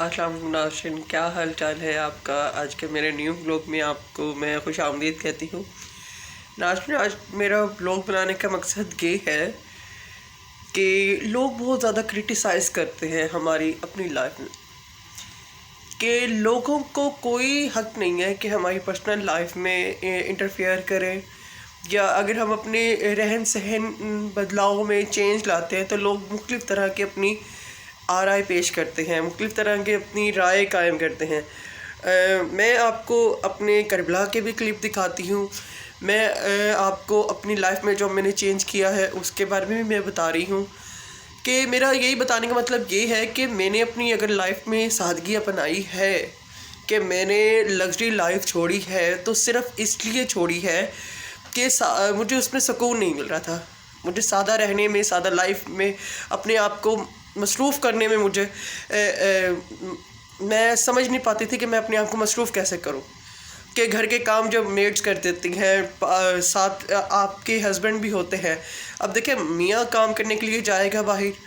السلام علیکم ناظرین، کیا حال چال ہے آپ کا؟ آج کے میرے نیو بلاگ میں آپ کو میں خوش آمدید کہتی ہوں۔ ناظرین، آج میرا بلاگ بنانے کا مقصد یہ ہے کہ لوگ بہت زیادہ کرٹیسائز کرتے ہیں ہماری اپنی لائف میں، کہ لوگوں کو کوئی حق نہیں ہے کہ ہماری پرسنل لائف میں انٹرفیئر کریں، یا اگر ہم اپنے رہن سہن بدلاؤ میں چینج لاتے ہیں تو لوگ مختلف طرح کی اپنی آرائے پیش کرتے ہیں، مختلف طرح کی اپنی رائے قائم کرتے ہیں۔ میں آپ کو اپنے کربلا کے بھی کلپ دکھاتی ہوں، میں آپ کو اپنی لائف میں جو میں نے چینج کیا ہے اس کے بارے میں بھی میں بتا رہی ہوں، کہ میرا یہی بتانے کا مطلب یہ ہے کہ میں نے اپنی اگر لائف میں سادگی اپنائی ہے، کہ میں نے لگژری لائف چھوڑی ہے، تو صرف اس لیے چھوڑی ہے کہ مجھے اس میں سکون نہیں مل رہا تھا۔ مجھے سادہ رہنے میں، سادہ لائف میں اپنے آپ کو مصروف کرنے میں میں سمجھ نہیں پاتی تھی کہ میں اپنے آپ کو مصروف کیسے کروں، کہ گھر کے کام جب میڈس کر دیتی ہیں، ساتھ آپ کے ہسبینڈ بھی ہوتے ہیں۔ اب دیکھیں، میاں کام کرنے کے لیے جائے گا باہر،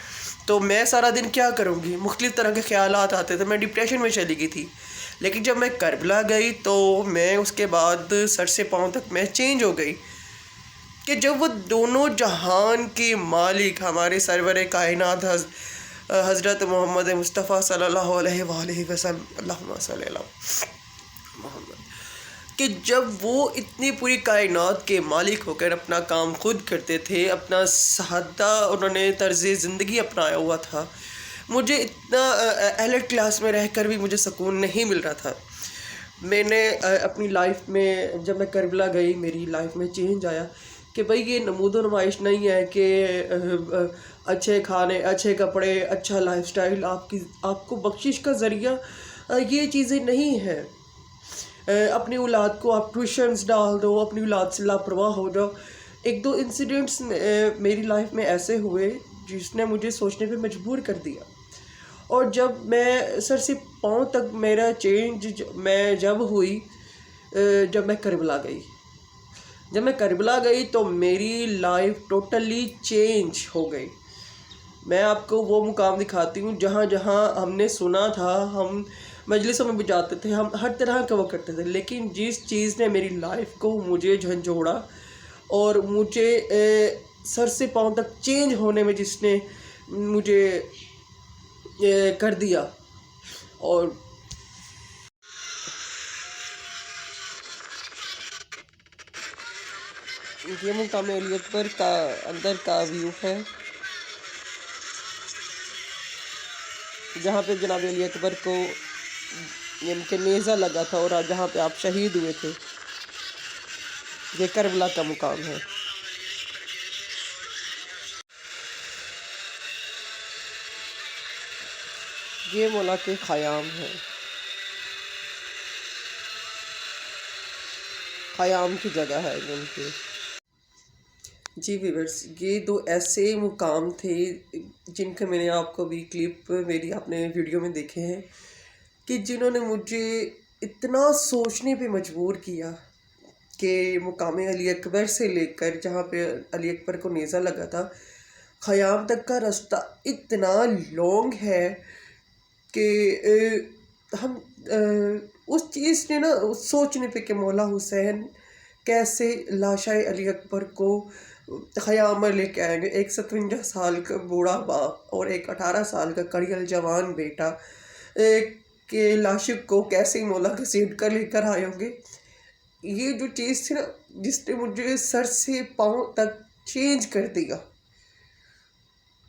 تو میں سارا دن کیا کروں گی؟ مختلف طرح کے خیالات آتے تھے، میں ڈپریشن میں چلی گئی تھی۔ لیکن جب میں کربلا گئی تو میں اس کے بعد سر سے پاؤں تک میں چینج ہو گئی، کہ جب وہ دونوں جہان کے مالک ہمارے سرور کائنات حضرت محمد مصطفیٰ صلی اللہ علیہ وآلہ وسلم، اللہم صلی علی محمد، کہ جب وہ اتنی پوری کائنات کے مالک ہو کر اپنا کام خود کرتے تھے، اپنا سادہ انہوں نے طرز زندگی اپنایا ہوا تھا، مجھے اتنا ایلٹ کلاس میں رہ کر بھی مجھے سکون نہیں مل رہا تھا۔ میں نے اپنی لائف میں جب میں کربلا گئی، میری لائف میں چینج آیا کہ بھئی یہ نمود و نمائش نہیں ہے کہ اچھے کھانے، اچھے کپڑے، اچھا لائف سٹائل آپ کو بخشش کا ذریعہ یہ چیزیں نہیں ہیں۔ اپنی اولاد کو آپ ٹیوشنز ڈال دو، اپنی اولاد سے لاپرواہ ہو جاؤ۔ ایک دو انسیڈنٹس میری لائف میں ایسے ہوئے جس نے مجھے سوچنے پہ مجبور کر دیا، اور جب میں سر سے پاؤں تک میرا چینج جب ہوئی، جب میں کربلا گئی۔ جب میں کربلا گئی تو میری لائف ٹوٹلی چینج ہو گئی۔ میں آپ کو وہ مقام دکھاتی ہوں جہاں جہاں ہم نے سنا تھا، ہم مجلسوں میں بھی جاتے تھے، ہم ہر طرح کا وہ کرتے تھے، لیکن جس چیز نے میری لائف کو مجھے جھنجھوڑا اور مجھے سر سے پاؤں تک چینج ہونے میں جس نے مجھے کر دیا، اور یہ مقام علی اکبر کا اندر کا ویو ہے، جہاں پہ جناب علی اکبر کو ان کے نیزہ لگا تھا اور جہاں پہ آپ شہید ہوئے تھے۔ یہ کربلا کا مقام ہے۔ یہ مولا کے خیام ہے، خیام کی جگہ ہے ان کی۔ جی ویورز، یہ دو ایسے مقام تھے جن کا میں نے آپ کو بھی کلپ میری آپ نے ویڈیو میں دیکھے ہیں، کہ جنہوں نے مجھے اتنا سوچنے پہ مجبور کیا کہ مقام علی اکبر سے لے کر جہاں پہ علی اکبر کو نیزہ لگا تھا، خیام تک کا رستہ اتنا لانگ ہے کہ ہم اس چیز نے سوچنے پہ کہ مولا حسین کیسے لاشائے علی اکبر کو خیام میں لے کے آئیں گے، ایک 57 سال کا بوڑھا باپ اور ایک 18 سال کا کڑیل جوان بیٹا کے لاشک کو کیسے مولا گھسیٹ کر لے کر آئے ہوں گے۔ یہ جو چیز تھی جس نے مجھے سر سے پاؤں تک چینج کر دیا۔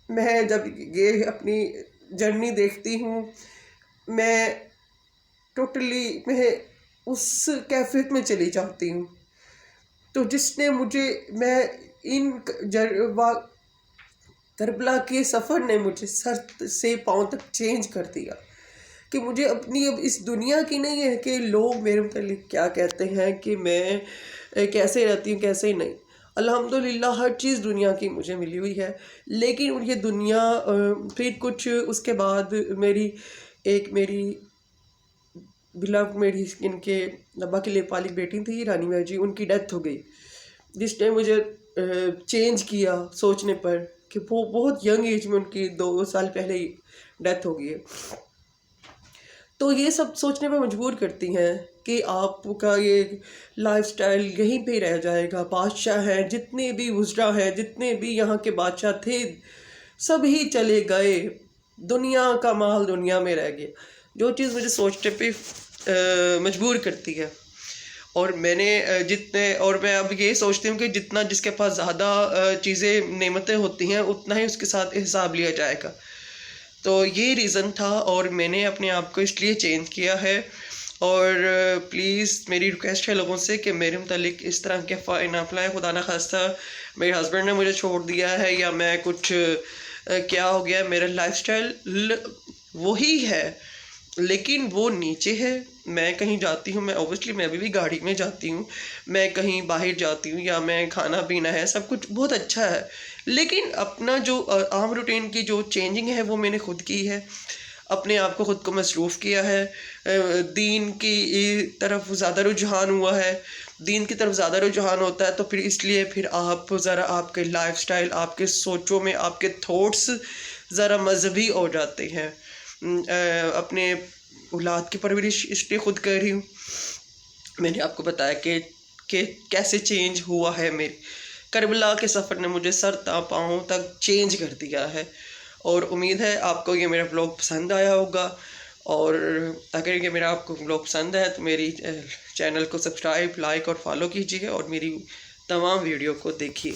میں جب یہ اپنی جرنی دیکھتی ہوں، میں اس کیفیت میں چلی جاتی ہوں، تو جس نے میں ان کربلا کے سفر نے مجھے سر سے پاؤں تک چینج کر دیا، کہ مجھے اپنی اب اس دنیا کی نہیں ہے کہ لوگ میرے متعلق کیا کہتے ہیں، کہ میں کیسے رہتی ہوں کیسے نہیں۔ الحمدللہ ہر چیز دنیا کی مجھے ملی ہوئی ہے، لیکن یہ دنیا پھر کچھ اس کے بعد میری میری ان کے ابا کے لیے پالی بیٹی تھی رانی میاں جی، ان کی ڈیتھ ہو گئی، جس نے مجھے چینج کیا سوچنے پر کہ وہ بہت ینگ ایج میں ان کی 2 سال پہلے ہی ڈیتھ ہو گئی ہے۔ تو یہ سب سوچنے پہ مجبور کرتی ہیں کہ آپ کا یہ لائف سٹائل یہیں پہ رہ جائے گا. بادشاہ ہیں جتنے بھی وزراء ہیں، جتنے بھی یہاں کے بادشاہ تھے، سب ہی چلے گئے، دنیا کا مال دنیا میں رہ گیا. جو چیز مجھے سوچنے پہ مجبور کرتی ہے. اور میں نے میں اب یہ سوچتی ہوں کہ جتنا جس کے پاس زیادہ چیزیں نعمتیں ہوتی ہیں اتنا ہی اس کے ساتھ حساب لیا جائے گا. تو یہ ریزن تھا اور میں نے اپنے آپ کو اس لیے چینج کیا ہے. اور پلیز میری ریکویسٹ ہے لوگوں سے کہ میرے متعلق اس طرح کے نہ پلائیں. خدا نہ خواستہ میرے ہسبینڈ نے مجھے چھوڑ دیا ہے یا میں کچھ کیا ہو گیا، میرا لائف سٹائل وہی ہے لیکن وہ نیچے ہے. میں کہیں جاتی ہوں، میں ابھی بھی گاڑی میں جاتی ہوں، میں کہیں باہر جاتی ہوں یا میں کھانا پینا ہے، سب کچھ بہت اچھا ہے، لیکن اپنا جو عام روٹین کی جو چینجنگ ہے وہ میں نے خود کی ہے. اپنے آپ کو خود کو مصروف کیا ہے. دین کی طرف زیادہ رجحان ہوا ہے. دین کی طرف زیادہ رجحان ہوتا ہے تو پھر اس لیے پھر آپ ذرا آپ کے لائف سٹائل، آپ کے سوچوں میں آپ کے تھاٹس ذرا مذہبی ہو جاتے ہیں. اپنے اولاد کی پرورش اس لیے خود کر رہی ہوں. میں نے آپ کو بتایا کہ کیسے چینج ہوا ہے. میری کربلا کے سفر نے مجھے سر تا پاؤں تک چینج کر دیا ہے. اور امید ہے آپ کو یہ میرا ولاگ پسند آیا ہوگا. اور اگر یہ میرا آپ کو ولاگ پسند ہے تو میری چینل کو سبسکرائب، لائک اور فالو کیجیے اور میری تمام ویڈیو کو دیکھیے.